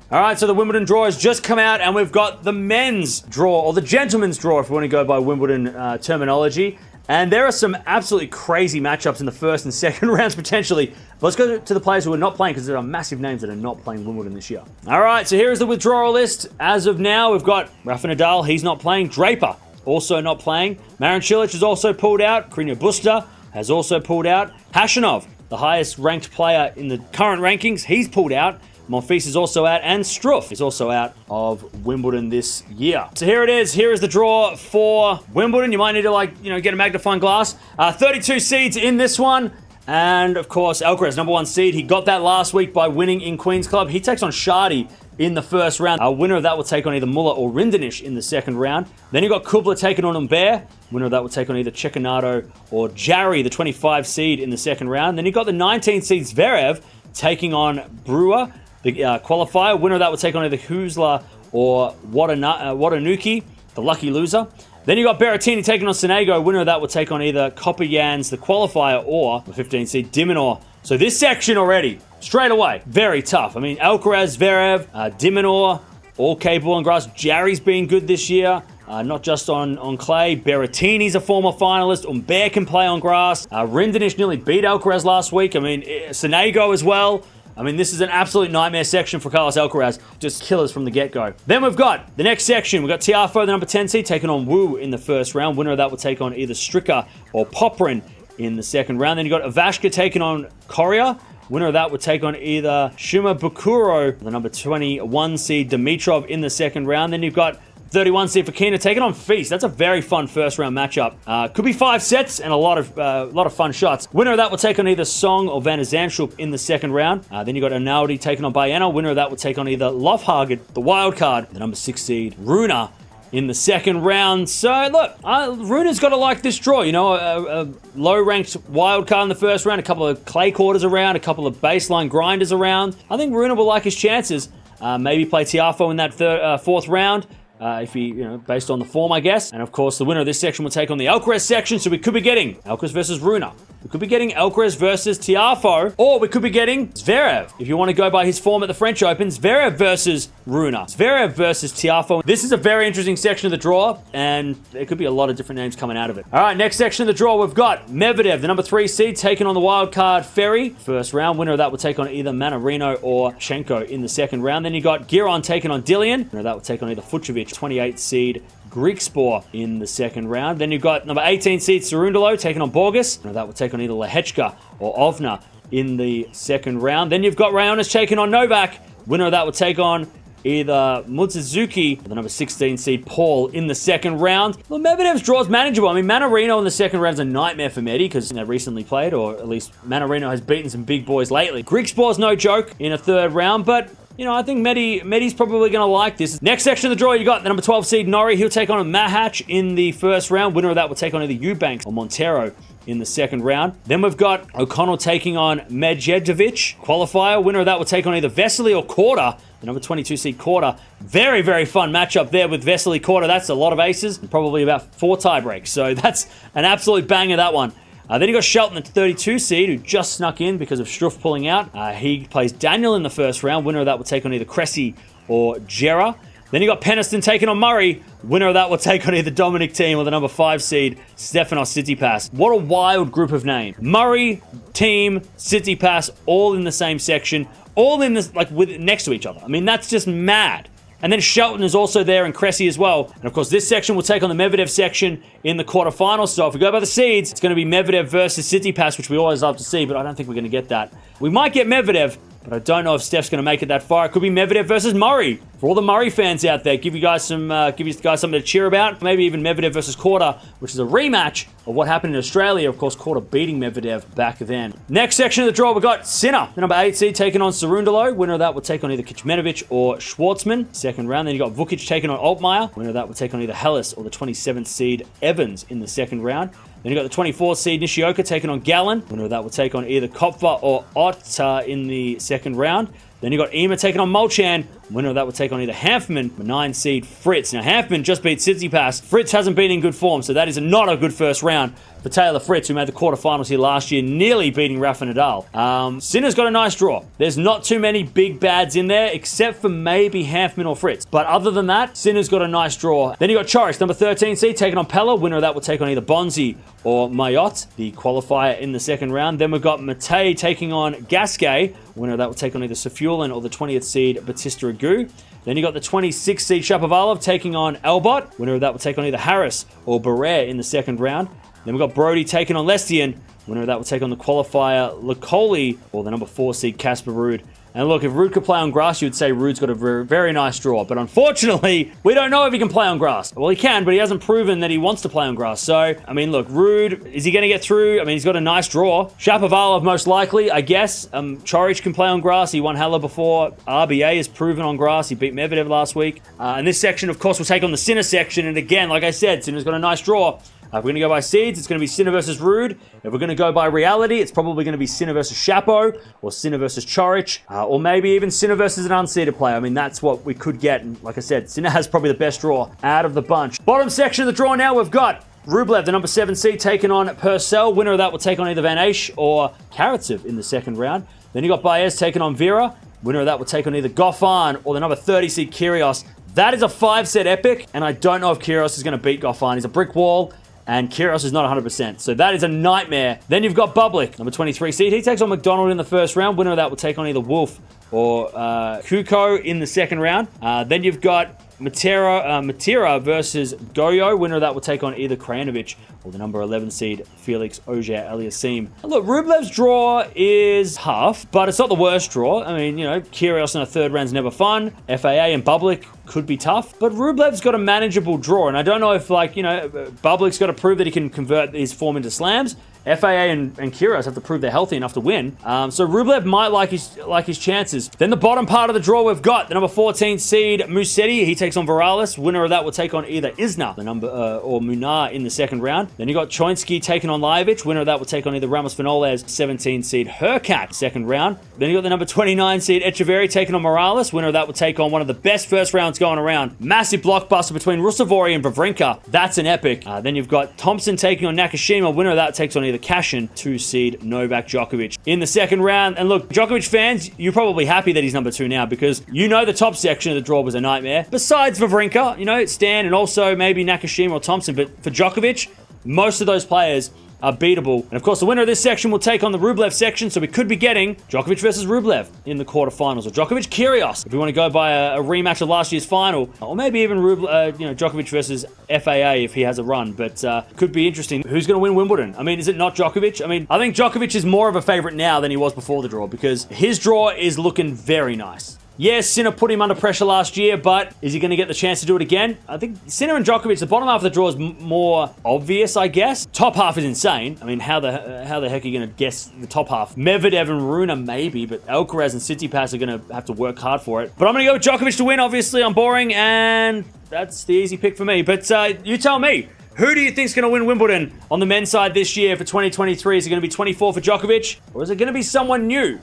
All right, so the Wimbledon draw has just come out, and we've got the men's draw, or the gentleman's draw, if we want to go by Wimbledon terminology. And there are some absolutely crazy matchups in the first and second rounds, potentially. But let's go to the players who are not playing, because there are massive names that are not playing Wimbledon this year. All right, so here is the withdrawal list. As of now, we've got Rafa Nadal, he's not playing. Draper, also not playing. Marin Cilic has also pulled out. Carreño Busta has also pulled out. Khachanov, the highest ranked player in the current rankings, he's pulled out. Monfils is also out, and Struff is also out of Wimbledon this year. So here it is. Here is the draw for Wimbledon. You might need to, get a magnifying glass. 32 seeds in this one. And, of course, Alcaraz, number 1 seed. He got that last week by winning in Queen's Club. He takes on Shardy in the first round. A winner of that will take on either Muller or Rinderknech in the second round. Then you've got Kubler taking on Humbert. Winner of that will take on either Cecchinato or Jarry, the 25 seed, in the second round. Then you've got the 19 seed Zverev taking on Brewer. The qualifier, winner of that will take on either Husler or Watanuki, the lucky loser. Then you got Berrettini taking on Sonego. Winner of that will take on either Copperjans, the qualifier, or the 15 seed Diminor. So this section already, straight away, very tough. I mean, Alcaraz, Zverev, Diminor, all capable on grass. Jarry's been good this year, not just on clay. Berrettini's a former finalist. Humbert can play on grass. Rinderknech nearly beat Alcaraz last week. I mean, Sonego as well. I mean, this is an absolute nightmare section for Carlos Alcaraz. Just killers from the get-go. Then we've got the next section. We've got Tiafoe, the number 10 seed, taking on Wu in the first round. Winner of that will take on either Stricker or Poprin in the second round. Then you've got Ivashka taking on Correa. Winner of that would take on either Shuma Bukuro, the number 21 seed, Dimitrov in the second round. Then you've got 31 seed Fokina taking on Feast. That's a very fun first round matchup. Could be 5 sets and a lot of fun shots. Winner of that will take on either Song or Van der Zandschulp in the second round. Then you got Arnaldi taking on Baena. Winner of that will take on either Lofhagen, the wild card, the number 6 seed Rune in the second round. So look, Rune's got to like this draw. A low-ranked wild card in the first round, a couple of clay quarters around, a couple of baseline grinders around. I think Rune will like his chances. Maybe play Tiafoe in that fourth round. If he, based on the form, I guess. And of course, the winner of this section will take on the Alcaraz section. So we could be getting Alcaraz versus Rune. We could be getting Alcaraz versus Tiafoe. Or we could be getting Zverev. If you want to go by his form at the French Open, Zverev versus Rune. Zverev versus Tiafoe. This is a very interesting section of the draw. And there could be a lot of different names coming out of it. All right, next section of the draw, we've got Medvedev, the number 3 seed, taking on the wild card Ferry. First round, winner of that will take on either Manarino or Shenko in the second round. Then you got Giron taking on Dillian. Winner of that will take on either Fucsovic, 28 seed Griekspoor in the second round. Then you've got number 18 seed Cerundolo taking on Borges. That will take on either Lehechka or Ovna in the second round. Then you've got Raonic taking on Novak. Winner of that will take on either Mutsuzuki or the number 16 seed Paul in the second round. Well, Medvedev's draw is manageable. I mean, Manarino in the second round is a nightmare for Medi because they recently played, or at least Manarino has beaten some big boys lately. Griekspoor's no joke in a third round, but I think Medi's probably going to like this. Next section of the draw, you got the number 12 seed Norrie. He'll take on a Mahatch in the first round. Winner of that will take on either Eubanks or Montero in the second round. Then we've got O'Connell taking on Medjedovic. Qualifier. Winner of that will take on either Vesely or Korda, the number 22 seed Korda. Very, very fun matchup there with Vesely Korda. That's a lot of aces and probably about 4 tie breaks. So that's an absolute banger, that one. Then you got Shelton, the 32 seed, who just snuck in because of Struff pulling out. He plays Daniel in the first round. Winner of that will take on either Cressy or Jera. Then you got Peniston taking on Murray. Winner of that will take on either Dominic Thiem or the number 5 seed, Stefanos Tsitsipas. What a wild group of names. Murray, Thiem, Tsitsipas, all in the same section, all in this, next to each other. I mean, that's just mad. And then Shelton is also there, and Cressy as well. And of course, this section will take on the Medvedev section in the quarterfinals. So if we go by the seeds, it's going to be Medvedev versus Tsitsipas, which we always love to see, but I don't think we're going to get that. We might get Medvedev, but I don't know if Steph's going to make it that far. It could be Medvedev versus Murray. For all the Murray fans out there, give you guys something to cheer about. Maybe even Medvedev versus Korda, which is a rematch of what happened in Australia. Of course, Korda beating Medvedev back then. Next section of the draw, we've got Sinner, the number 8 seed, taking on Cerundolo. Winner of that will take on either Kecmanovic or Schwartzman. Second round. Then you got Vukic taking on Altmaier. Winner of that will take on either Hellas or the 27th seed Evans in the second round. Then you got the 24th seed Nishioka taking on Gallen. Winner of that will take on either Kopfer or Ott in the second round. Then you got Ema taking on Molchan. Winner of that will take on either Hanfman or 9 seed Fritz. Now, Hanfman just beat Tsitsipas. Fritz hasn't been in good form, so that is not a good first round for Taylor Fritz, who made the quarterfinals here last year, nearly beating Rafa Nadal. Sinner's got a nice draw. There's not too many big bads in there, except for maybe Hanfmann or Fritz. But other than that, Sinner's got a nice draw. Then you got Coric, number 13 seed, taking on Pella. Winner of that will take on either Bonzi or Mayotte, the qualifier in the second round. Then we've got Matej taking on Gasquet. Winner of that will take on either Safulin or the 20th seed Batista Agut. Then you got the 26th seed Shapovalov taking on Albot. Winner of that will take on either Harris or Barrere in the second round. Then we've got Brody taking on Lestian. Winner of that will take on the qualifier Lecoli or the number 4 seed Casper Ruud. And look, if Ruud could play on grass, you would say Ruud's got a very nice draw. But unfortunately, we don't know if he can play on grass. Well, he can, but he hasn't proven that he wants to play on grass. So, I mean, look, Ruud, is he going to get through? I mean, he's got a nice draw. Shapovalov, most likely, I guess. Coric can play on grass. He won Halle before. RBA is proven on grass. He beat Medvedev last week. And this section, of course, will take on the Sinner section. And again, like I said, Sinner's got a nice draw. If we're going to go by seeds, it's going to be Sinner versus Ruud. If we're going to go by reality, it's probably going to be Sinner versus Shapo, or Sinner versus Coric, or maybe even Sinner versus an unseeded player. I mean, that's what we could get. And like I said, Sinner has probably the best draw out of the bunch. Bottom section of the draw now, we've got Rublev, the number 7 seed, taking on Purcell. Winner of that will take on either Van Asch or Karatsev in the second round. Then you got Baez taking on Vera. Winner of that will take on either Goffin or the number 30 seed Kyrgios. That is a 5-set epic, and I don't know if Kyrgios is going to beat Goffin. He's a brick wall. And Kyrgios is not 100%. So that is a nightmare. Then you've got Bublik, number 23 seed. He takes on McDonald in the first round. Winner of that will take on either Wolf or Kuko in the second round. Then you've got Matera versus Goyo. Winner of that will take on either Krajinovic or the number 11 seed Felix Auger-Aliassime. Look, Rublev's draw is tough, but it's not the worst draw. I mean, you know, Kyrgios in a third round's never fun. FAA and Bublik could be tough, but Rublev's got a manageable draw, and I don't know if, like, you know, Bublik's got to prove that he can convert his form into slams. FAA and Kyrgios have to prove they're healthy enough to win. So Rublev might like his chances. Then the bottom part of the draw, we've got the number 14 seed Musetti. He takes on Morales. Winner of that will take on either Isner, the number or Munar in the second round. Then you got Choinsky taking on Lajovic. Winner of that will take on either Ramos Finoles, 17 seed Hurkacz, second round. Then you got the number 29 seed Echeverry taking on Morales. Winner of that will take on one of the best first rounds going around. Massive blockbuster between Ruusuvuori and Wawrinka. That's an epic. Then you've got Thompson taking on Nakashima. Winner of that takes on either Cashin, 2 seed Novak Djokovic in the second round. And look, Djokovic fans, you're probably happy that he's number 2 now, because you know the top section of the draw was a nightmare. Besides Wawrinka, you know, Stan, and also maybe Nakashima or Thompson. But for Djokovic, most of those players are beatable. And of course, the winner of this section will take on the Rublev section, so we could be getting Djokovic versus Rublev in the quarterfinals, or Djokovic Kyrgios if we want to go by a rematch of last year's final, or maybe even Djokovic versus FAA if he has a run. But could be interesting. Who's going to win Wimbledon? I mean, is it not Djokovic? I mean, I think Djokovic is more of a favorite now than he was before the draw, because his draw is looking very nice. Yes, Sinner put him under pressure last year, but is he going to get the chance to do it again? I think Sinner and Djokovic, the bottom half of the draw is more obvious, I guess. Top half is insane. I mean, how the heck are you going to guess the top half? Medvedev and Runa, maybe, but Alcaraz and Tsitsipas are going to have to work hard for it. But I'm going to go with Djokovic to win, obviously. I'm boring, and that's the easy pick for me. But you tell me. Who do you think is going to win Wimbledon on the men's side this year for 2023? Is it going to be 24 for Djokovic? Or is it going to be someone new?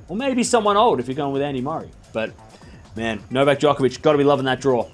Or maybe someone old if you're going with Andy Murray. But, man, Novak Djokovic, got to be loving that draw.